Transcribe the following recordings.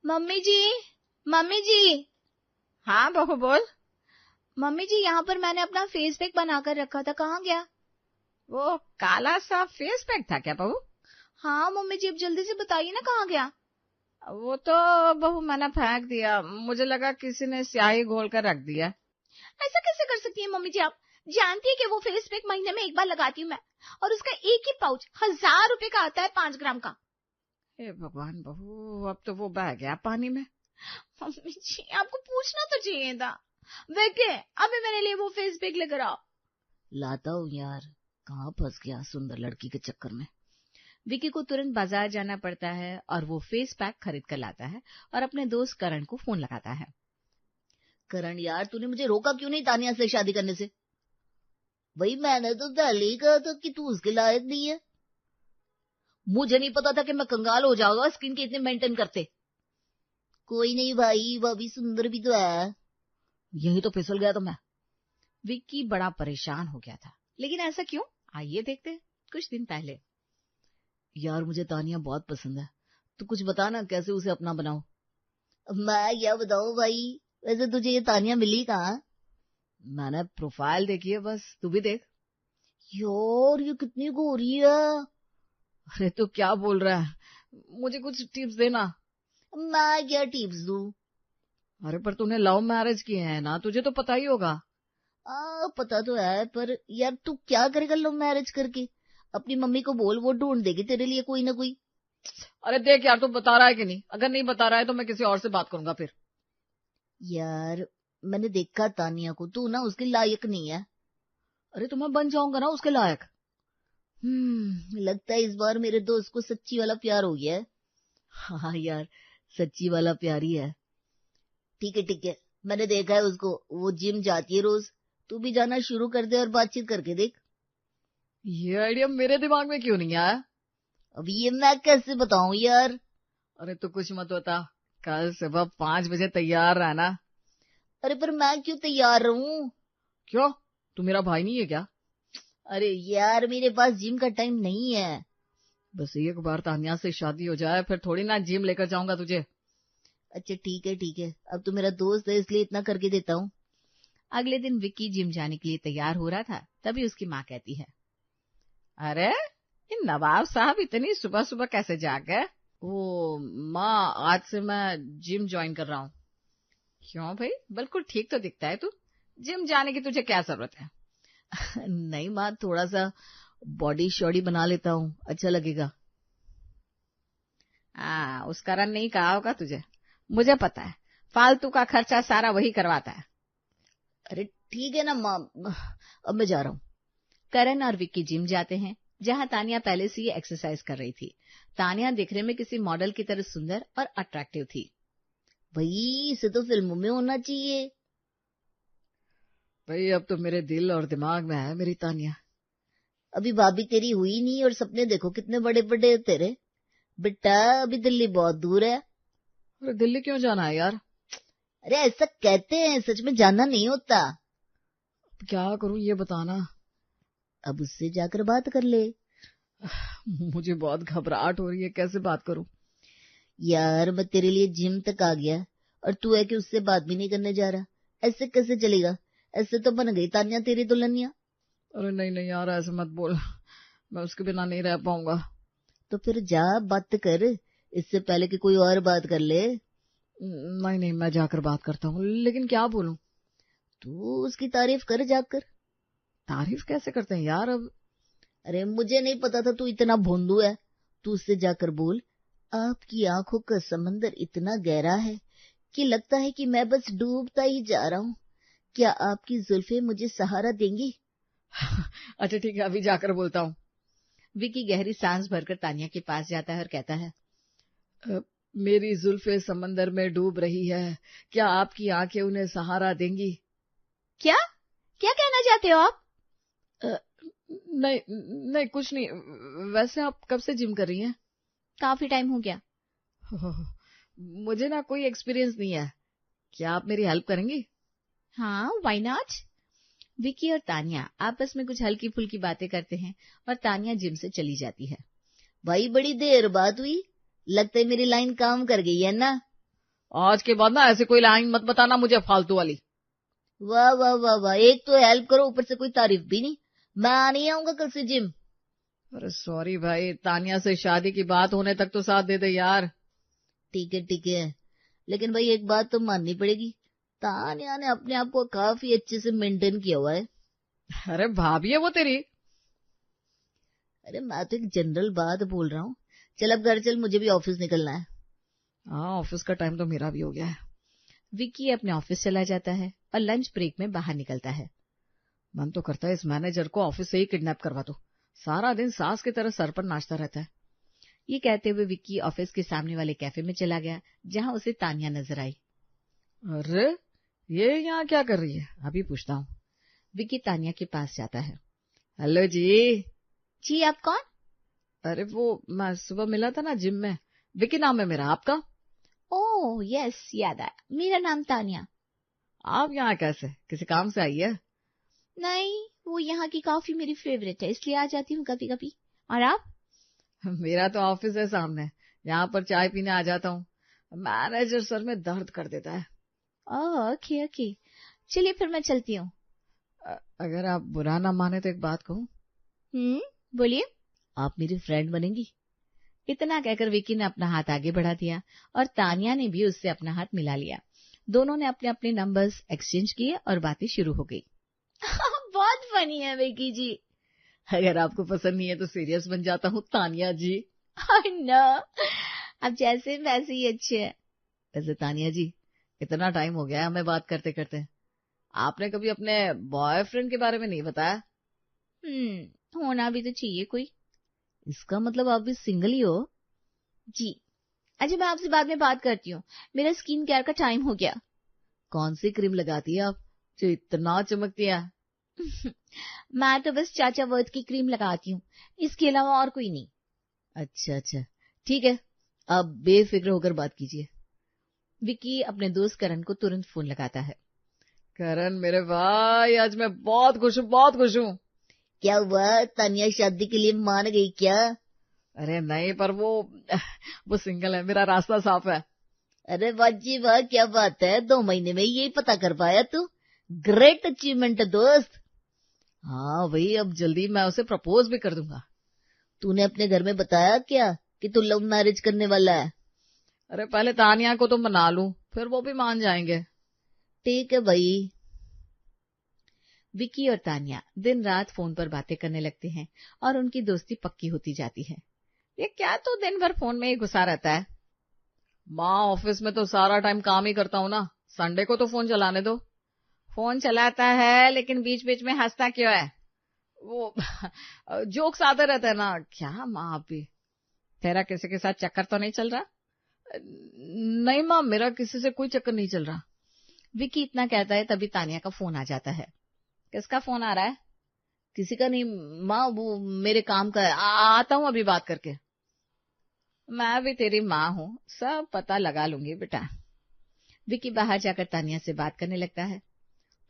Mummy जी, mummy जी। हाँ बहू बोल। मम्मी जी, यहाँ पर मैंने अपना फेस पैक बनाकर रखा था, कहाँ गया? वो काला सा फेस पैक था क्या बहू? हाँ मम्मी जी, अब जल्दी से बताइए ना, कहाँ गया? वो तो बहू मैंने फेंक दिया, मुझे लगा किसी ने स्याही घोल कर रख दिया। ऐसा कैसे कर सकती है मम्मी जी आप? जानती है कि वो फेस पैक महीने में एक बार लगाती हूँ मैं, और उसका एक ही पाउच 1000 रुपए का आता है, 5 ग्राम का। हे भगवान बहू, अब तो वो बह गया पानी में। मम्मी जी, आपको पूछना तो चाहिए था। देखे, अभी मेरे लिए वो फेस पैक लेकर आओ। लाता हूँ यार, कहाँ फंस गया सुंदर लड़की के चक्कर में। विकी को तुरंत बाजार जाना पड़ता है और वो फेस पैक खरीद कर लाता है और अपने दोस्त करण को फोन लगाता है। करण यार, तूने मुझे रोका क्यों नहीं तानिया से शादी करने से? भाई मैंने तो पहले ही कहा था कि तू उसके लायक नहीं है। मुझे नहीं पता था कि मैं कंगाल हो जाऊंगा स्किन के इतने मेंटेन करते। कोई नहीं भाई, वह भी सुंदर भी तो है। यही तो फिसल गया तो मैं। विक्की बड़ा परेशान हो गया था, लेकिन ऐसा क्यों? आइए देखते हैं। कुछ दिन पहले। यार मुझे तानिया बहुत पसंद है, तू कुछ बता ना कैसे उसे अपना बनाओ। मैं क्या बताऊं भाई, वैसे तुझे ये तानिया मिली कहाँ? मैंने प्रोफाइल देखी है, बस तू भी देख। यार ये कितनी गोरी है। अरे तो क्या बोल रहा है, मुझे कुछ टिप्स देना। मैं क्या टिप्स दूं? अरे पर तूने लव मैरिज की है ना, तुझे तो पता ही होगा। पता तो है, पर यार तू क्या करेगा लव मैरिज करके? अपनी मम्मी को बोल, वो ढूंढ देगी तेरे लिए कोई ना कोई। अरे देख यार, तू बता रहा है कि नहीं? अगर नहीं बता रहा है तो मैं किसी और से बात करूंगा फिर। यार मैंने देखा तानिया को, तू ना उसके लायक नहीं है। अरे तो मैं बन जाऊंगा ना उसके लायक। लगता है इस बार मेरे दोस्त को सच्ची वाला प्यार हो गया है। हाँ यार, सच्ची वाला प्यार ही है। ठीक है ठीक है, मैंने देखा है उसको, वो जिम जाती है रोज। तू भी जाना शुरू कर दे और बातचीत करके देख। ये आइडिया मेरे दिमाग में क्यों नहीं आया? अब ये मैं कैसे बताऊं यार? अरे तो कुछ मत बता, कल सुबह 5 बजे तैयार रहना। अरे पर मैं क्यों तैयार रहूं? क्यों, तू मेरा भाई नहीं है क्या? अरे यार मेरे पास जिम का टाइम नहीं है। बस एक बार तानिया से शादी हो जाए फिर थोड़ी ना जिम लेकर जाऊंगा तुझे। अच्छा ठीक है, अब तो मेरा दोस्त है इसलिए इतना करके देता हूँ। अगले दिन विक्की जिम जाने के लिए तैयार हो रहा था, तभी उसकी माँ कहती है, अरे इन नवाब साहब इतनी सुबह सुबह कैसे जाग गए? ओ माँ, आज से मैं जिम ज्वाइन कर रहा हूँ। क्यों भाई, बिल्कुल ठीक तो दिखता है तू, जिम जाने की तुझे क्या जरूरत है? नहीं माँ, थोड़ा सा बॉडी शॉडी बना लेता हूँ, अच्छा लगेगा। उस कारण नहीं कहा होगा तुझे, मुझे पता है, फालतू का खर्चा सारा वही करवाता है। अरे ठीक है ना माँ, अब मैं जा रहा हूँ। करण और विक्की जिम जाते हैं, जहां तानिया पहले से ही एक्सरसाइज कर रही थी। तानिया दिखने में किसी मॉडल की तरह सुंदर और अट्रैक्टिव थी। भाई इसे तो फिल्मों में होना चाहिए। भाई अब तो मेरे दिल और दिमाग में है मेरी तानिया। अभी भाभी तेरी हुई नहीं और सपने देखो कितने बड़े बड़े है तेरे। बेटा अभी दिल्ली बहुत दूर है। अरे दिल्ली क्यों जाना है यार? अरे ऐसा कहते हैं, सच में जाना नहीं होता। क्या करूं ये बताना। अब उससे जाकर बात कर ले। मुझे बहुत घबराहट हो रही है, कैसे बात करूं? यार मैं तेरे लिए जिम तक आ गया और तू है कि उससे बात भी नहीं करने जा रहा, ऐसे कैसे चलेगा? ऐसे तो बन गई तानिया तेरी दुल्हनिया। अरे नहीं नहीं यार, ऐसे मत बोल, मैं उसके बिना नहीं रह पाऊंगा। तो फिर जा बात कर, इससे पहले कि कोई और बात कर ले। नहीं नहीं, मैं जाकर बात करता हूँ, लेकिन क्या बोलूं? तू उसकी तारीफ कर जाकर। तारीफ कैसे करते हैं यार अब? अरे मुझे नहीं पता था तू इतना भोंदू है। तू उससे जाकर बोल, आपकी आंखों का समंदर इतना गहरा है कि लगता है कि मैं बस डूबता ही जा रहा हूँ। क्या आपकी जुल्फे मुझे सहारा देंगी? अच्छा ठीक है, अभी जाकर बोलता हूँ। विकी गहरी सांस भरकर तानिया के पास जाता है और कहता है, मेरी जुल्फे समंदर में डूब रही है, क्या आपकी आंखें उन्हें सहारा देंगी? क्या क्या कहना चाहते हो आप? नहीं नहीं कुछ नहीं, वैसे आप कब से जिम कर रही हैं? काफी टाइम हो गया। मुझे ना कोई एक्सपीरियंस नहीं है, क्या आप मेरी हेल्प करेंगी? हाँ, व्हाई नॉट। विकी और तानिया आपस में कुछ हल्की फुल्की बातें करते हैं और तानिया जिम से चली जाती है। भाई बड़ी देर बात हुई, लगता है मेरी लाइन काम कर गई है ना? आज के बाद ना ऐसे कोई लाइन मत बताना मुझे फालतू वाली। वाह वाह वाह वाह, एक तो हेल्प करो, ऊपर से कोई तारीफ भी नहीं। मैं नहीं आऊंगा कल से जिम। अरे सॉरी भाई, तानिया से शादी की बात होने तक तो साथ दे दे यार। ठीक है, लेकिन भाई एक बात तो माननी पड़ेगी, तानिया ने अपने आप को काफी अच्छे से मेंटेन किया हुआ है। अरे भाभी है वो तेरी। अरे मैं तो एक जनरल बात बोल रहा हूँ। चल अब घर चल, मुझे भी ऑफिस निकलना है। हाँ, ऑफिस का टाइम तो मेरा भी हो गया है। विक्की अपने ऑफिस चला जाता है और लंच ब्रेक में बाहर निकलता है। मन तो करता है इस मैनेजर को ऑफिस से ही किडनैप करवा दो, सारा दिन सास की तरह सर पर नाचता रहता है। ये कहते हुए विक्की ऑफिस के सामने वाले कैफे में चला गया, जहां उसे तानिया नजर आई। अरे ये यहाँ क्या कर रही है, अभी पूछता हूँ। विक्की तानिया के पास जाता है। हेलो जी आप कौन? अरे वो मैं सुबह मिला था ना जिम में, विकी नाम है मेरा, आपका? ओह यस, याद आया, मेरा नाम तानिया। आप यहाँ कैसे, किसी काम से आई है? नहीं, वो यहाँ की कॉफी मेरी फेवरेट है, इसलिए आ जाती हूँ कभी कभी। और आप? मेरा तो ऑफिस है सामने, यहाँ पर चाय पीने आ जाता हूँ। मैनेजर सर में दर्द कर देता है। ओके, चलिए फिर मैं चलती हूँ। अगर आप बुरा ना माने तो एक बात कहूँ। बोलिए। आप मेरी फ्रेंड बनेंगी? इतना कहकर विक्की ने अपना हाथ आगे बढ़ा दिया और तानिया ने भी उससे अपना हाथ मिला लिया। दोनों ने अपने अपने नंबर्स एक्सचेंज किए और बातें शुरू हो गई। बहुत फनी है विक्की जी। अगर आपको पसंद नहीं है तो सीरियस बन जाता हूँ तानिया जी। नो, अब जैसे वैसे ही अच्छे हैं। वैसे तानिया जी, इतना टाइम हो गया हमें बात करते करते, आपने कभी अपने बॉयफ्रेंड के बारे में नहीं बताया। होना भी तो चाहिए कोई। इसका मतलब आप भी सिंगल ही हो? जी। अच्छा, मैं आपसे बाद में बात करती हूँ, मेरा स्किन केयर का टाइम हो गया। कौन सी क्रीम लगाती है आप जो इतना चमकती है? मैं तो बस चाचा वर्थ की क्रीम लगाती हूँ, इसके अलावा और कोई नहीं। अच्छा, ठीक है, आप बेफिक्र होकर बात कीजिए। विक्की अपने दोस्त करण को तुरंत फोन लगाता है। करण मेरे भाई, आज मैं बहुत खुश हूँ। क्या हुआ, तानिया शादी के लिए मान गई क्या? अरे नहीं, पर वो सिंगल है, मेरा रास्ता साफ है। अरे वाह जी वाह, क्या बात है, 2 महीने में यही पता कर पाया तू। ग्रेट अचीवमेंट दोस्त। हाँ भाई, अब जल्दी मैं उसे प्रपोज भी कर दूंगा। तूने अपने घर में बताया क्या कि तू लव मैरिज करने वाला है? अरे पहले तानिया को तो मना लूं, फिर वो भी मान जाएंगे। ठीक है भाई। विक्की और तानिया दिन रात फोन पर बातें करने लगते हैं और उनकी दोस्ती पक्की होती जाती है। ये क्या तो दिन भर फोन में ही घुसा रहता है? माँ, ऑफिस में तो सारा टाइम काम ही करता हूँ ना, संडे को तो फोन चलाने दो। फोन चलाता है लेकिन बीच बीच में हंसता क्यों है? वो जोक्स आते रहते हैं ना। क्या माँ, आप भी? तेरा किसी के साथ चक्कर तो नहीं चल रहा? नहीं माँ, मेरा किसी से कोई चक्कर नहीं चल रहा। विक्की इतना कहता है तभी तानिया का फोन आ जाता है। किसका फोन आ रहा है? किसी का नहीं माँ, वो मेरे काम का है। आता हूँ अभी बात करके। मैं भी तेरी माँ हूँ, सब पता लगा लूंगी बेटा। विक्की बाहर जाकर तानिया से बात करने लगता है।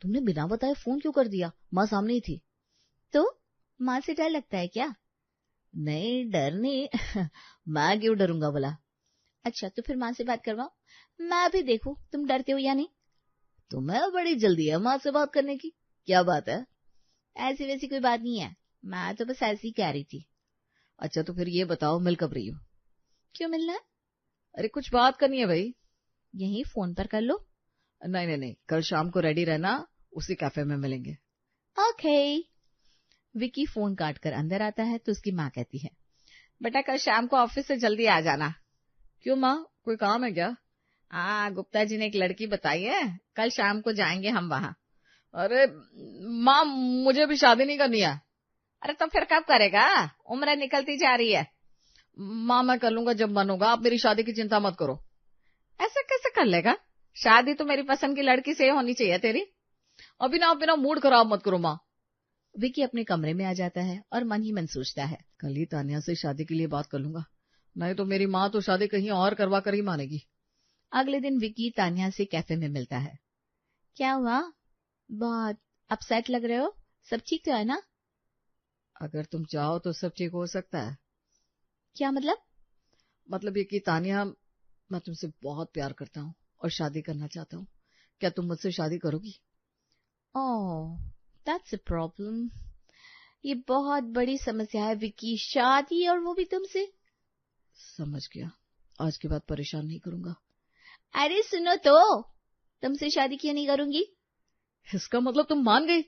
तुमने बिना बताए फोन क्यों कर दिया? माँ सामने ही थी। तो माँ से डर लगता है क्या? नहीं, डर नहीं। मैं क्यों डरूंगा भला? अच्छा, तो फिर माँ से बात करवाओ, मैं भी देखूं तुम डरते हो या नहीं। तुम्हें बड़ी जल्दी है माँ से बात करने की, क्या बात है? ऐसी वैसी कोई बात नहीं है, मैं तो बस ऐसी ही कह रही थी। अच्छा, तो फिर ये बताओ, मिल कब रही हो? क्यों मिलना है? अरे कुछ बात करनी है भाई। यही फोन पर कर लो। नहीं, कल शाम को रेडी रहना, उसी कैफे में मिलेंगे। ओके। विक्की फोन काट कर अंदर आता है तो उसकी माँ कहती है, बेटा कल शाम को ऑफिस से जल्दी आ जाना। क्यों माँ, कोई काम है क्या? गुप्ता जी ने एक लड़की बताई है, कल शाम को जाएंगे हम वहां। अरे माँ, मुझे भी शादी नहीं करनी है। अरे तो फिर कब करेगा, उम्र निकलती जा रही है। माँ मैं कर लूंगा जब मन होगा, आप मेरी शादी की चिंता मत करो। ऐसा कैसे कर लेगा, शादी तो मेरी पसंद की लड़की से होनी चाहिए तेरी। अभी ना, मेरा मूड खराब मत करो माँ। विक्की अपने कमरे में आ जाता है और मन ही मन सोचता है, कल ही तानिया से शादी के लिए बात कर लूंगा, नहीं तो मेरी माँ तो शादी कहीं और करवा कर ही मानेगी। अगले दिन विक्की तानिया से कैफे में मिलता है। क्या हुआ, बहुत अपसेट लग रहे हो, सब ठीक तो है ना? अगर तुम चाहो तो सब ठीक हो सकता है। क्या मतलब? मतलब ये कि तानिया, मैं तुमसे बहुत प्यार करता हूँ। और शादी करना चाहता हूँ। क्या तुम मुझसे शादी करोगी? ओह, दैट्स अ प्रॉब्लम। ये बहुत बड़ी समस्या है विक्की, शादी और वो भी तुमसे। समझ गया, आज के बाद परेशान नहीं करूंगा। अरे सुनो तो, तुमसे शादी क्यों नहीं करूंगी? इसका मतलब तुम मान गई?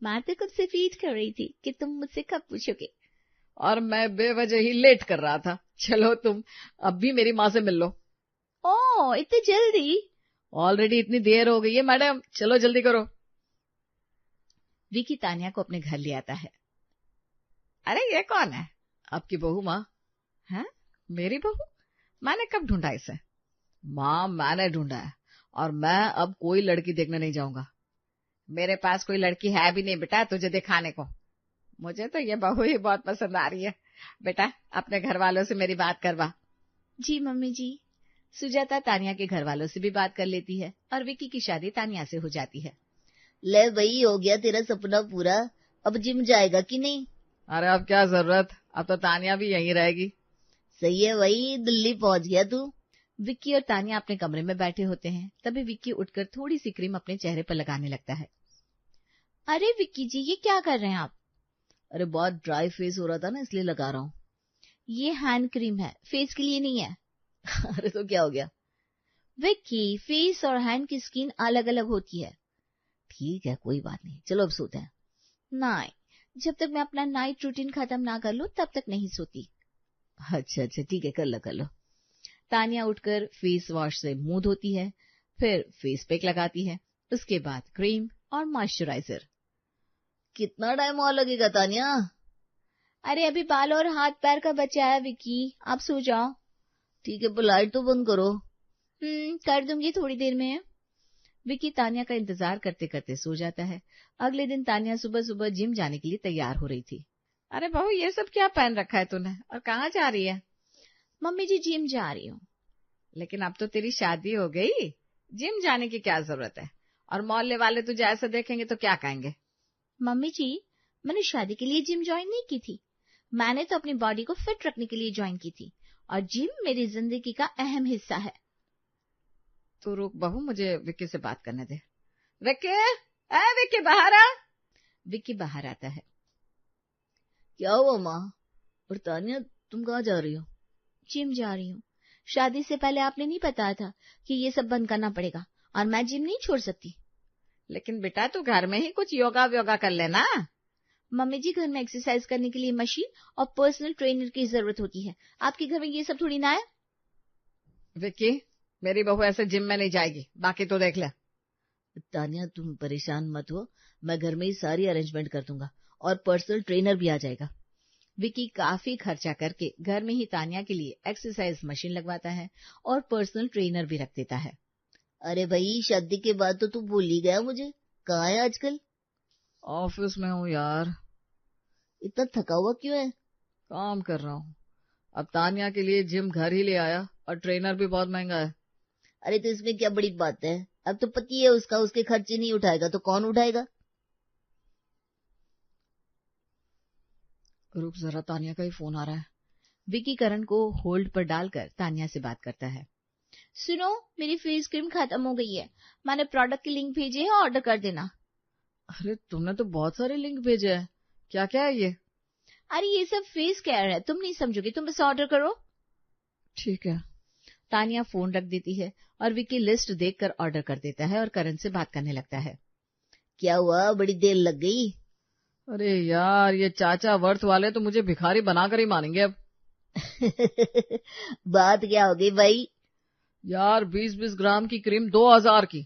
मैं तो कब से वेट कर रही थी कि तुम मुझसे कब पूछोगे। और मैं बेवजह ही लेट कर रहा था। चलो तुम अब भी मेरी माँ से मिल लो। ओह, इतनी जल्दी? ऑलरेडी इतनी देर हो गई है मैडम, चलो जल्दी करो। विक्की तानिया को अपने घर ले आता है। अरे ये कौन है? आपकी बहू माँ। हैं? मेरी बहू? मैंने कब ढूंढा इसे? माँ, मैंने ढूंढा है, और मैं अब कोई लड़की देखने नहीं जाऊंगा। मेरे पास कोई लड़की है भी नहीं बेटा तुझे दिखाने को। मुझे तो ये बहू ही बहुत पसंद आ रही है। बेटा अपने घर वालों से मेरी बात करवा। जी मम्मी जी। सुजाता तानिया के घर वालों से भी बात कर लेती है और विक्की की शादी तानिया से हो जाती है। ले भाई, हो गया तेरा सपना पूरा। अब जिम जाएगा कि नहीं? अरे अब क्या जरूरत, अब तो तानिया भी यहीं रहेगी। सही है भाई, दिल्ली पहुंच गया तू। विक्की और तानिया अपने कमरे में बैठे होते हैं। तभी विक्की उठकर थोड़ी सी क्रीम अपने चेहरे पर लगाने लगता है। अरे विक्की जी, ये क्या कर रहे हैं आप? अरे बहुत ड्राई फेस हो रहा था ना, इसलिए लगा रहा हूँ। ये हैंड क्रीम है, फेस के लिए नहीं है। अरे तो क्या हो गया? विक्की, फेस और हैंड की स्किन अलग अलग होती है। ठीक है, कोई बात नहीं, चलो अब सोते हैं। नहीं, जब तक मैं अपना नाइट रूटीन खत्म ना कर लूं तब तक नहीं सोती। अच्छा अच्छा, ठीक है, कर लो कर लो। तानिया उठकर फेस वॉश से मुंह धोती है, फिर फेस पैक लगाती है, उसके बाद क्रीम और मॉइस्चराइजर। कितना टाइम और लगेगा तानिया? अरे अभी बाल और हाथ पैर का बचा है विक्की, आप सो जाओ। ठीक है, पर लाइट तो बंद करो। कर दूंगी थोड़ी देर में। विक्की तानिया का इंतजार करते करते सो जाता है। अगले दिन तानिया सुबह सुबह जिम जाने के लिए तैयार हो रही थी। अरे बहू, ये सब क्या पहन रखा है तूने, और कहाँ जा रही है? मम्मी जी, जिम जा रही हूँ। लेकिन अब तो तेरी शादी हो गई, जिम जाने की क्या जरूरत है? और मोहल्ले वाले तुझे ऐसा देखेंगे तो क्या कहेंगे? मम्मी जी, मैंने शादी के लिए जिम ज्वाइन नहीं की थी। मैंने तो अपनी बॉडी को फिट रखने के लिए ज्वाइन की थी, और जिम मेरी जिंदगी का अहम हिस्सा है। तू रुक बहू, मुझे विक्की से बात करने दे। विक्की बाहर आ। विक्की बाहर आता है। क्या हुआ माँ? और तानिया, तुम कहाँ जा रही हो? जिम जा रही हूँ। शादी से पहले आपने नहीं बताया था कि ये सब बंद करना पड़ेगा, और मैं जिम नहीं छोड़ सकती। लेकिन बेटा तू घर में ही कुछ योगा व्योगा कर लेना। मम्मी जी, घर में एक्सरसाइज करने के लिए मशीन और पर्सनल ट्रेनर की जरूरत होती है। आपके घर में ये सब थोड़ी ना है। विक्की, मेरी बहू ऐसे जिम में नहीं जाएगी, बाकी तो देख ले। तानिया तुम परेशान मत हो, मैं घर में ही सारी अरेंजमेंट कर दूंगा, और पर्सनल ट्रेनर भी आ जाएगा। विक्की काफी खर्चा करके घर में ही तानिया के लिए एक्सरसाइज मशीन लगवाता है और पर्सनल ट्रेनर भी रख देता है। अरे भाई, शादी के बाद तो तू भूल ही गया मुझे। कहाँ है आजकल? ऑफिस में हूँ यार। इतना थका हुआ क्यों है? काम कर रहा हूँ। अब तानिया के लिए जिम घर ही ले आया, और ट्रेनर भी बहुत महंगा है। अरे तो इसमें क्या बड़ी बात है? अब तो पति है उसका, उसके खर्चे नहीं उठाएगा तो कौन उठाएगा? रुक जरा, तानिया का ही फोन आ रहा है। विक्की करण को होल्ड पर डालकर तानिया से बात करता है। सुनो, मेरी फेस क्रीम खत्म हो गई है। मैंने प्रोडक्ट की लिंक भेजी है, ऑर्डर कर देना। अरे तुमने तो बहुत सारे लिंक भेजे हैं, क्या क्या है ये? अरे ये सब फेस केयर है, तुम नहीं समझोगे, तुम बस ऑर्डर करो। ठीक है। तानिया फोन रख देती है और विक्की लिस्ट देखकर ऑर्डर कर देता है और करण से बात करने लगता है। क्या हुआ, बड़ी देर लग गई? अरे यार, ये चाचा वर्थ वाले तो मुझे भिखारी बनाकर ही मानेंगे अब। बात क्या हो गई भाई? यार 20-20 ग्राम की क्रीम 2000 की।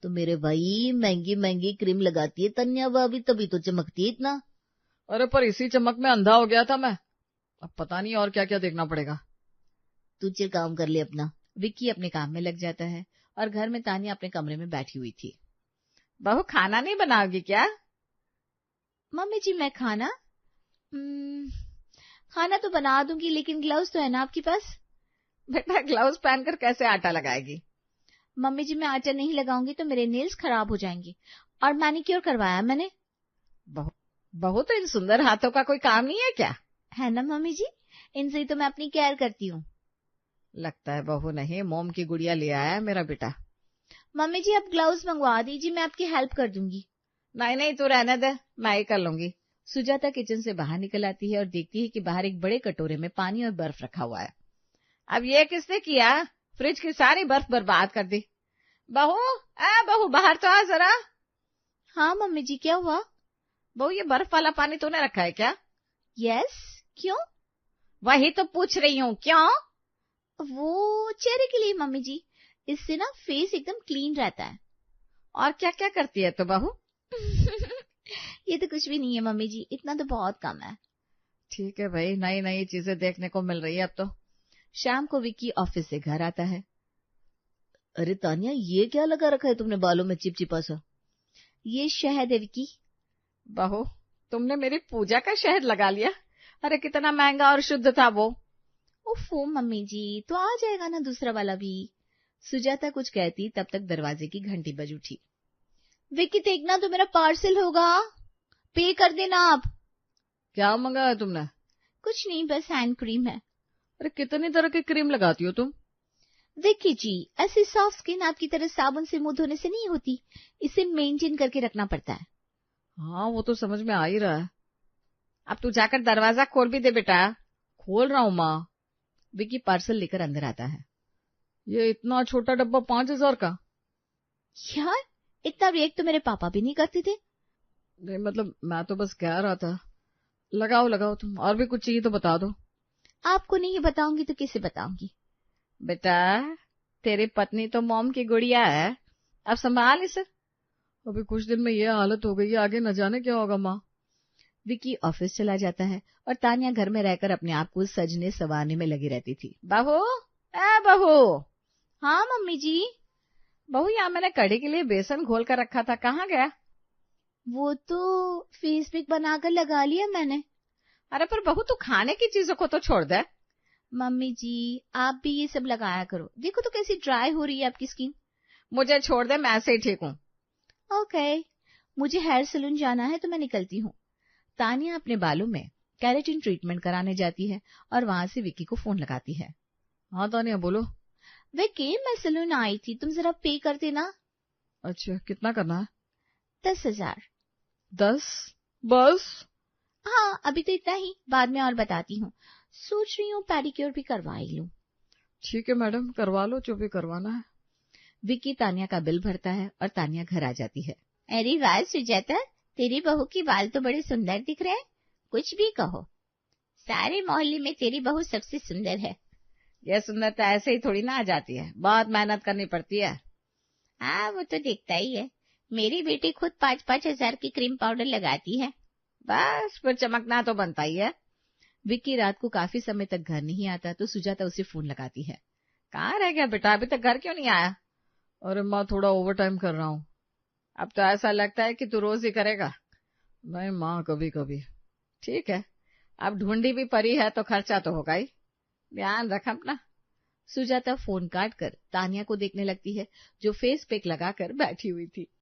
तो मेरे भाई, महंगी महंगी क्रीम लगाती है तन्या भाभी, तभी तो चमकती है इतना। अरे पर इसी चमक में अंधा हो गया था मैं, अब पता नहीं और क्या क्या देखना पड़ेगा। तू चल काम कर ले अपना। विक्की अपने काम में लग जाता है और घर में तानिया अपने कमरे में बैठी हुई थी। बहू, खाना नहीं बनाओगी क्या? मम्मी जी, मैं खाना खाना तो बना दूंगी, लेकिन ग्लव्स तो है ना आपके पास? बेटा, ग्लव्स पहनकर कैसे आटा लगाएगी? मम्मी जी, मैं आटा नहीं लगाऊंगी तो मेरे नेल्स खराब हो जाएंगे, और मैनिक्योर करवाया मैंने। बहू, तो इन सुंदर हाथों का कोई काम नहीं है क्या? है ना मम्मी जी, इनसे ही तो मैं अपनी केयर करती हूँ। लगता है बहू नहीं, मोम की गुड़िया ले आया है मेरा बेटा। मम्मी जी आप ग्लव्स मंगवा दीजिए, मैं आपकी हेल्प कर दूंगी। नहीं नहीं, तू रहने दे, मैं ही कर लूंगी। सुजाता किचन से बाहर निकल आती है और देखती है कि बाहर एक बड़े कटोरे में पानी और बर्फ रखा हुआ है। अब ये किसने किया? फ्रिज की सारी बर्फ बर्बाद कर दी। बहू, बहू बाहर तो आ जरा। हाँ मम्मी जी, क्या हुआ? बहू, ये बर्फ वाला पानी तूने रखा है क्या? यस, क्यों? वही तो पूछ रही हूँ, क्यों? वो चेहरे के लिए मम्मी जी, इससे ना फेस एकदम क्लीन रहता है। और क्या क्या करती है तो बहू? ये तो कुछ भी नहीं है मम्मी जी, इतना तो बहुत कम है। ठीक है भाई, नई नई चीजें देखने को मिल रही है अब तो। शाम को विक्की ऑफिस से घर आता है। अरे तानिया, ये क्या लगा रखा है तुमने बालों में चिपचिपा सा? ये शहद है विक्की। बहू, तुमने मेरी पूजा का शहद लगा लिया। अरे कितना महंगा और शुद्ध था वो। ओफो मम्मी जी, तो आ जाएगा ना दूसरा वाला भी। सुजाता कुछ कहती तब तक दरवाजे की घंटी बज उठी। विक्की देखना, तो मेरा पार्सल होगा, पे कर देना आप। क्या मंगाया तुमने? कुछ नहीं, बस हैंड क्रीम है। अरे कितनी तरह की क्रीम लगाती हो तुम? विक्की जी, ऐसी सॉफ्ट स्किन आपकी तरह साबुन से मुंह धोने से नहीं होती, इसे मेंटेन करके रखना पड़ता है। हाँ, वो तो समझ में आ ही रहा है। अब तू जाकर दरवाजा खोल भी दे बेटा। खोल रहा हूँ माँ। विक्की पार्सल लेकर अंदर आता है। ये इतना छोटा डब्बा 5,000 का? यार, इतना रिएक्ट तो मेरे पापा भी नहीं करते थे। नहीं मतलब, मैं तो बस कह रहा था। लगाओ लगाओ तुम, और भी कुछ चाहिए तो बता दो। आपको नहीं बताऊंगी तो किसे बताऊंगी? बेटा, तेरी पत्नी तो मोम की गुड़िया है, अब संभाल इसे। अभी कुछ दिन में ये हालत हो गई है, आगे न जाने क्या होगा माँ। विक्की ऑफिस चला जाता है और तानिया घर में रहकर अपने आप को सजने संवारने में लगी रहती थी। बहू, बहू। हाँ मम्मी जी। बहू, यहाँ मैंने कढ़ी के लिए बेसन घोल कर रखा था, कहाँ गया? वो तो फेस पैक बनाकर लगा लिया मैंने। अरे पर बहू, तू खाने की चीजों को तो छोड़ दे। मम्मी जी, आप भी ये सब लगाया करो, देखो तो कैसी ड्राई हो रही है आपकी स्किन। मुझे छोड़ दे, मैं ऐसे ही ठीक हूँ। ओके, मुझे हेयर सैलून जाना है तो मैं निकलती हूँ। तानिया अपने बालों में केराटिन ट्रीटमेंट कराने जाती है और वहां से विक्की को फोन लगाती है। हाँ तानिया, बोलो। विक्की, मैं सैलून आई थी, तुम जरा पे कर देना। अच्छा, कितना करना है? 10,000। 10 बस? हाँ, अभी तो इतना ही, बाद में और बताती हूँ। सोच रही हूँ पेडिक्योर भी करवा ही लूं। ठीक है मैडम, करवा लो जो भी करवाना है। विक्की तानिया का बिल भरता है और तानिया घर आ जाती है। अरे वाह सुजाता, तेरी बहू की बाल तो बड़े सुंदर दिख रहे हैं। कुछ भी कहो, सारे मोहल्ले में तेरी बहू सबसे सुंदर है। यह सुंदरता ऐसे ही थोड़ी ना आ जाती है, बहुत मेहनत करनी पड़ती है। हाँ, वो तो दिखता ही है। मेरी बेटी खुद 5-5 हजार की क्रीम पाउडर लगाती है। बस फिर चमकना तो बनता ही है। विक्की रात को काफी समय तक घर नहीं आता तो सुजाता उसे फोन लगाती है। कहाँ रह गया बेटा, अभी तक घर क्यों नहीं आया? अरे माँ, थोड़ा ओवर टाइम कर रहा हूँ। अब तो ऐसा लगता है कि तू रोज ही करेगा। नहीं माँ, कभी कभी। ठीक है, अब ढूंढी भी पड़ी है तो खर्चा तो होगा ही, ध्यान रख अपना। सुजाता फोन काट कर तानिया को देखने लगती है, जो फेस पैक लगाकर बैठी हुई थी।